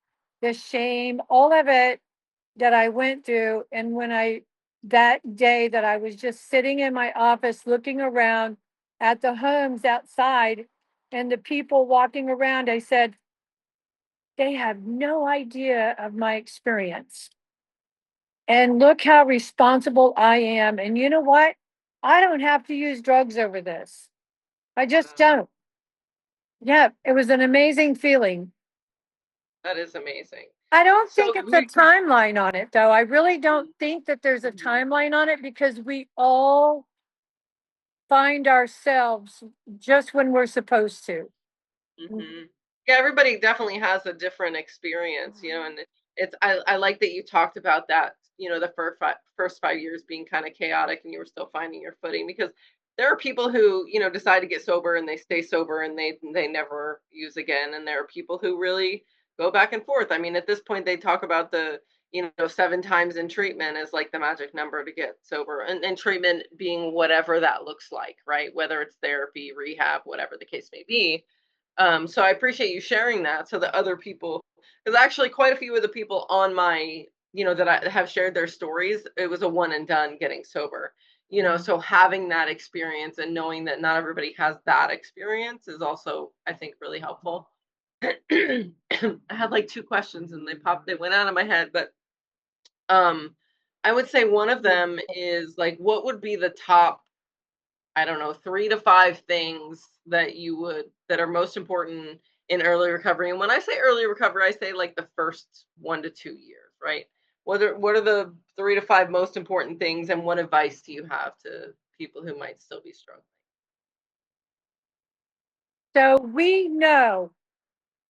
[SPEAKER 2] the shame, all of it that I went through. And that day that I was just sitting in my office looking around at the homes outside and the people walking around, I said, they have no idea of my experience. And look how responsible I am. And you know what? I don't have to use drugs over this. I just
[SPEAKER 1] Wow.
[SPEAKER 2] don't. Yeah, it was an amazing feeling.
[SPEAKER 1] That is amazing.
[SPEAKER 2] I don't
[SPEAKER 1] So
[SPEAKER 2] think it's a
[SPEAKER 1] we,
[SPEAKER 2] timeline on it, though. I really don't think that there's a
[SPEAKER 1] Mhm.
[SPEAKER 2] timeline on it because we all find ourselves just when we're supposed to.
[SPEAKER 1] Mhm. Yeah, everybody definitely has a different experience, and I like that you talked about that, the first 5 years being kind of chaotic and you were still finding your footing, because there are people who, decide to get sober and they stay sober and they never use again, and there are people who really go back and forth. I mean, at this point they talk about the, 7 times in treatment as like the magic number to get sober, and treatment being whatever that looks like, right? Whether it's therapy, rehab, whatever the case may be. So I appreciate you sharing that so that other people, because actually quite a few of the people on my, that I have shared their stories, it was a one and done getting sober. So having that experience and knowing that not everybody has that experience is also, I think, really helpful. I had like two questions and they went out of my head, but um, I would say one of them is like, what would be the top, I don't know, 3 to 5 things that are most important in early recovery. And when I say early recovery, I say like the first 1 to 2 years, right? What are the 3 to 5 most important things, and what advice do you have people who might still be struggling.
[SPEAKER 2] So we know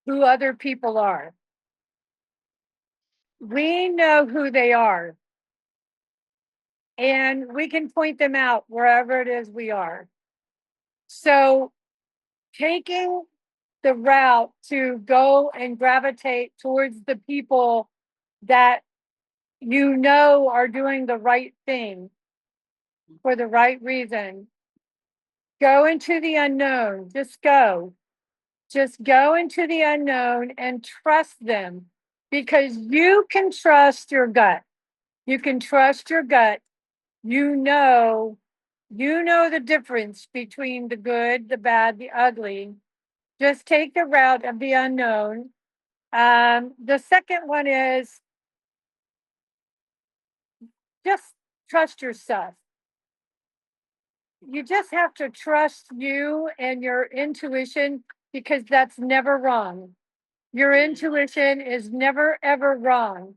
[SPEAKER 2] who other people are. We know who they are. And we can point them out wherever it is we are. So taking the route to go and gravitate towards the people that you know are doing the right thing for the right reason. Go into the unknown. Just go. Just go into the unknown and trust them, because you can trust your gut. You can trust your gut. You know, you know the difference between the good, the bad, the ugly. Just take the route of the unknown. The second one is just trust yourself. You just have to trust you and your intuition, because that's never wrong. Your intuition is never, ever wrong.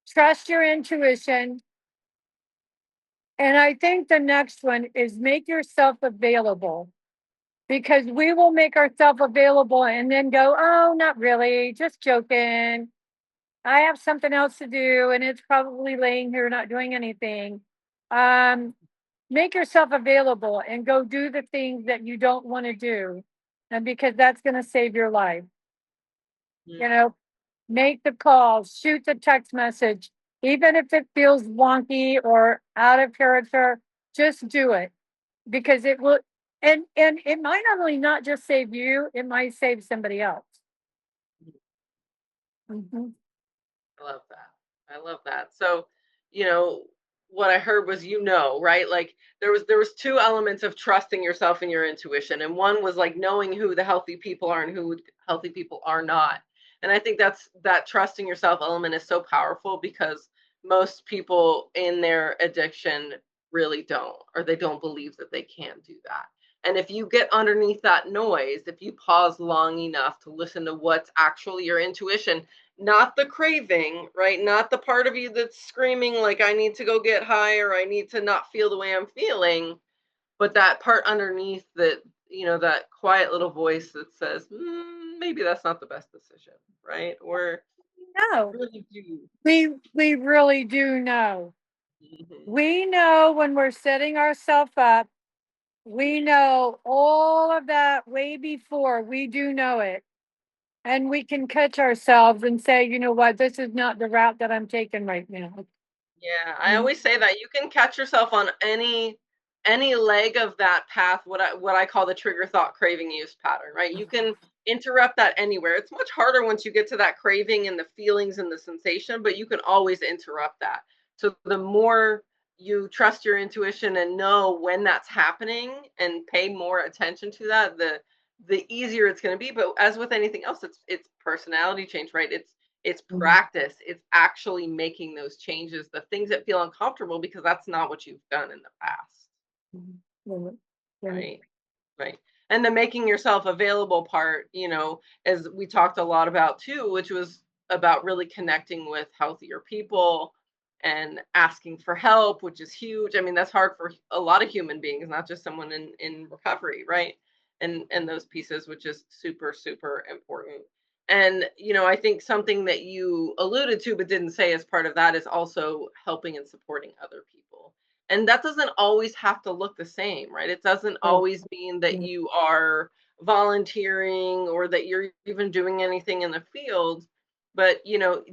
[SPEAKER 2] Trust your intuition. And I think the next one is make yourself available, because we will make ourselves available and then go, oh, not really, just joking. I have something else to do and it's probably laying here not doing anything. Make yourself available and go do the things that you don't want to do. And because that's going to save your life. You know, make the calls, shoot the text message, even if it feels wonky or out of character, just do it, because it will, and it might not only not just save you, it might save somebody else. Mm-hmm.
[SPEAKER 1] I love that. I love that. So, you know, what I heard was, right? Like there was two elements of trusting yourself and your intuition. And one was like knowing who the healthy people are and who healthy people are not. And I think that trusting yourself element is so powerful, because most people in their addiction really don't, or they don't believe that they can do that. And if you get underneath that noise, if you pause long enough to listen to what's actually your intuition, not the craving, right? Not the part of you that's screaming like I need to go get high, or I need to not feel the way I'm feeling, but that part underneath that, that quiet little voice that says, maybe that's not the best decision, right? Or
[SPEAKER 2] No,
[SPEAKER 1] really do.
[SPEAKER 2] we really do know.
[SPEAKER 1] Mhm.
[SPEAKER 2] We know when we're setting ourselves up. We know all of that way before we do know it. And we can catch ourselves and say, you know what, this is not the route that I'm taking right now.
[SPEAKER 1] Yeah, I always say that you can catch yourself on any leg of that path, what I call the trigger thought craving use pattern, right? You can interrupt that anywhere. It's much harder once you get to that craving and the feelings and the sensation, but you can always interrupt that. So the more you trust your intuition and know when that's happening and pay more attention to that, the easier it's going to be. But as with anything else, it's personality change, right? It's practice. It's actually making those changes, the things that feel uncomfortable, because that's not what you've done in the past. Right. Right. And the making yourself available part, as we talked a lot about too, which was about really connecting with healthier people and asking for help, which is huge. I mean, that's hard for a lot of human beings, not just someone in recovery, right? And those pieces, which is super, super important. And, I think something that you alluded to but didn't say as part of that is also helping and supporting other people. And that doesn't always have to look the same, right? It doesn't always mean that you are volunteering or that you're even doing anything in the field. But,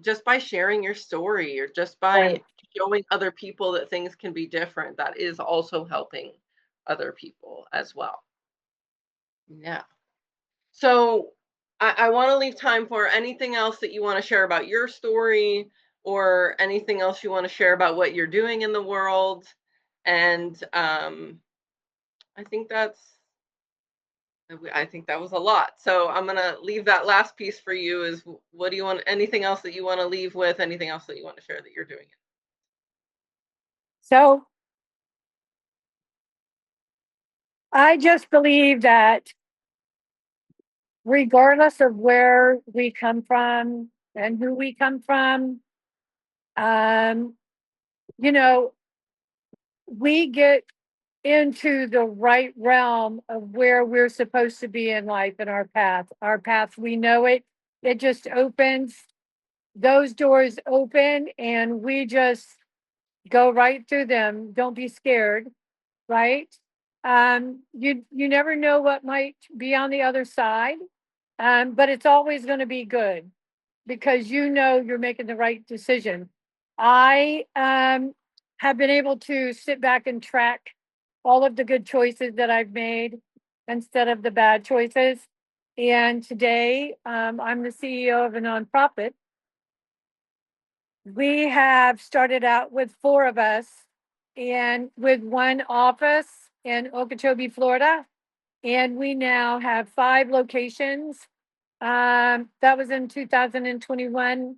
[SPEAKER 1] just by sharing your story, or just by
[SPEAKER 2] Right.
[SPEAKER 1] showing other people that things can be different, that is also helping other people as well. Yeah. So I want to leave time for anything else that you want to share about your story, or anything else you want to share about what you're doing in the world. And I think I think that was a lot. So I'm gonna leave that last piece for you. Is what do you want? Anything else that you want to leave with? Anything else that you want to share that you're doing?
[SPEAKER 2] So I just believe that regardless of where we come from and who we come from, um, you know, we get into the right realm of where we're supposed to be in life and our path. Our path, we know it. It just opens, those doors open, and we just go right through them. Don't be scared, right? You never know what might be on the other side, but it's always going to be good because you know you're making the right decision. I have been able to sit back and track all of the good choices that I've made instead of the bad choices. And today, I'm the CEO of a nonprofit. We have started out with four of us and with one office in Okeechobee, Florida. And we now have 5 locations. That was in 2021.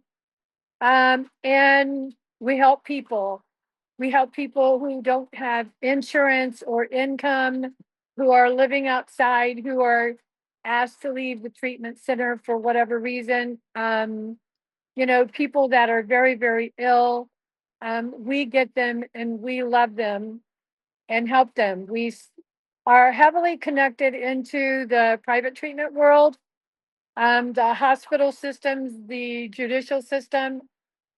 [SPEAKER 2] And we help people. We help people who don't have insurance or income, who are living outside, who are asked to leave the treatment center for whatever reason. People that are very, very ill. We get them and we love them and help them. We are heavily connected into the private treatment world, the hospital systems, the judicial system,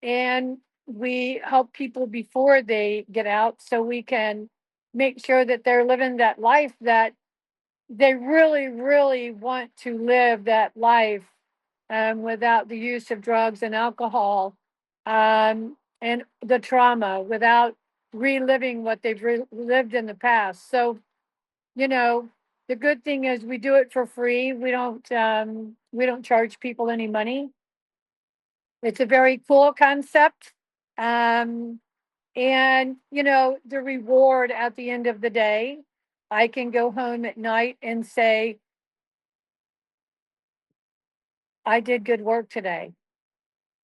[SPEAKER 2] and we help people before they get out so we can make sure that they're living that life that they really, really want to live that life without the use of drugs and alcohol and the trauma, without reliving what they've lived in the past. So, the good thing is we do it for free. We don't charge people any money. It's a very cool concept. Um, and the reward at the end of the day, I can go home at night and say, I did good work today.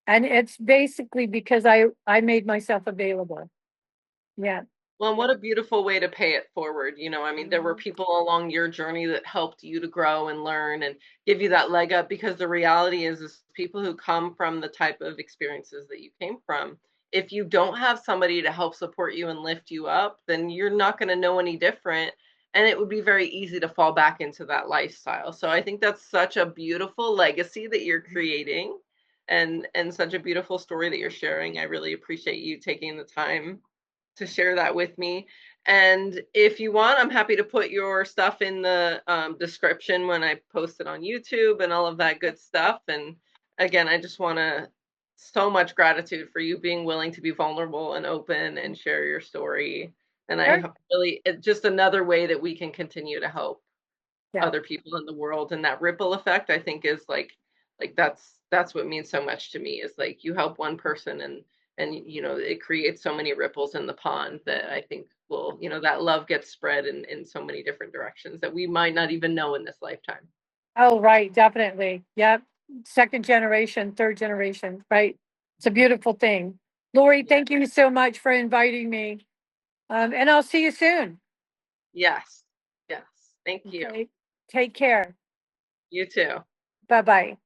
[SPEAKER 2] And it's basically because I made myself available. Yeah.
[SPEAKER 1] Well, what a beautiful way to pay it forward. I mean, there were people along your journey that helped you to grow and learn and give you that leg up, because the reality is people who come from the type of experiences that you came from, if you don't have somebody to help support you and lift you up, then you're not going to know any different. And it would be very easy to fall back into that lifestyle. So I think that's such a beautiful legacy that you're creating, and such a beautiful story that you're sharing. I really appreciate you taking the time to share that with me. And if you want, I'm happy to put your stuff in the description when I post it on YouTube and all of that good stuff. And again, I just want to so much gratitude for you being willing to be vulnerable and open and share your story. And
[SPEAKER 2] Sure.
[SPEAKER 1] it's just another way that we can continue to help
[SPEAKER 2] Yeah.
[SPEAKER 1] other people in the world. And that ripple effect, I think, is like that's what means so much to me, is like you help one person, and it creates so many ripples in the pond that I think will, that love gets spread in so many different directions that we might not even know in this lifetime.
[SPEAKER 2] Oh, right. Definitely. Yep. Second generation, third generation. Right. It's a beautiful thing. Lori,
[SPEAKER 1] Yeah.
[SPEAKER 2] thank you so much for inviting me. And I'll see you soon.
[SPEAKER 1] Yes. Yes. Thank you.
[SPEAKER 2] Okay. Take care.
[SPEAKER 1] You too.
[SPEAKER 2] Bye bye.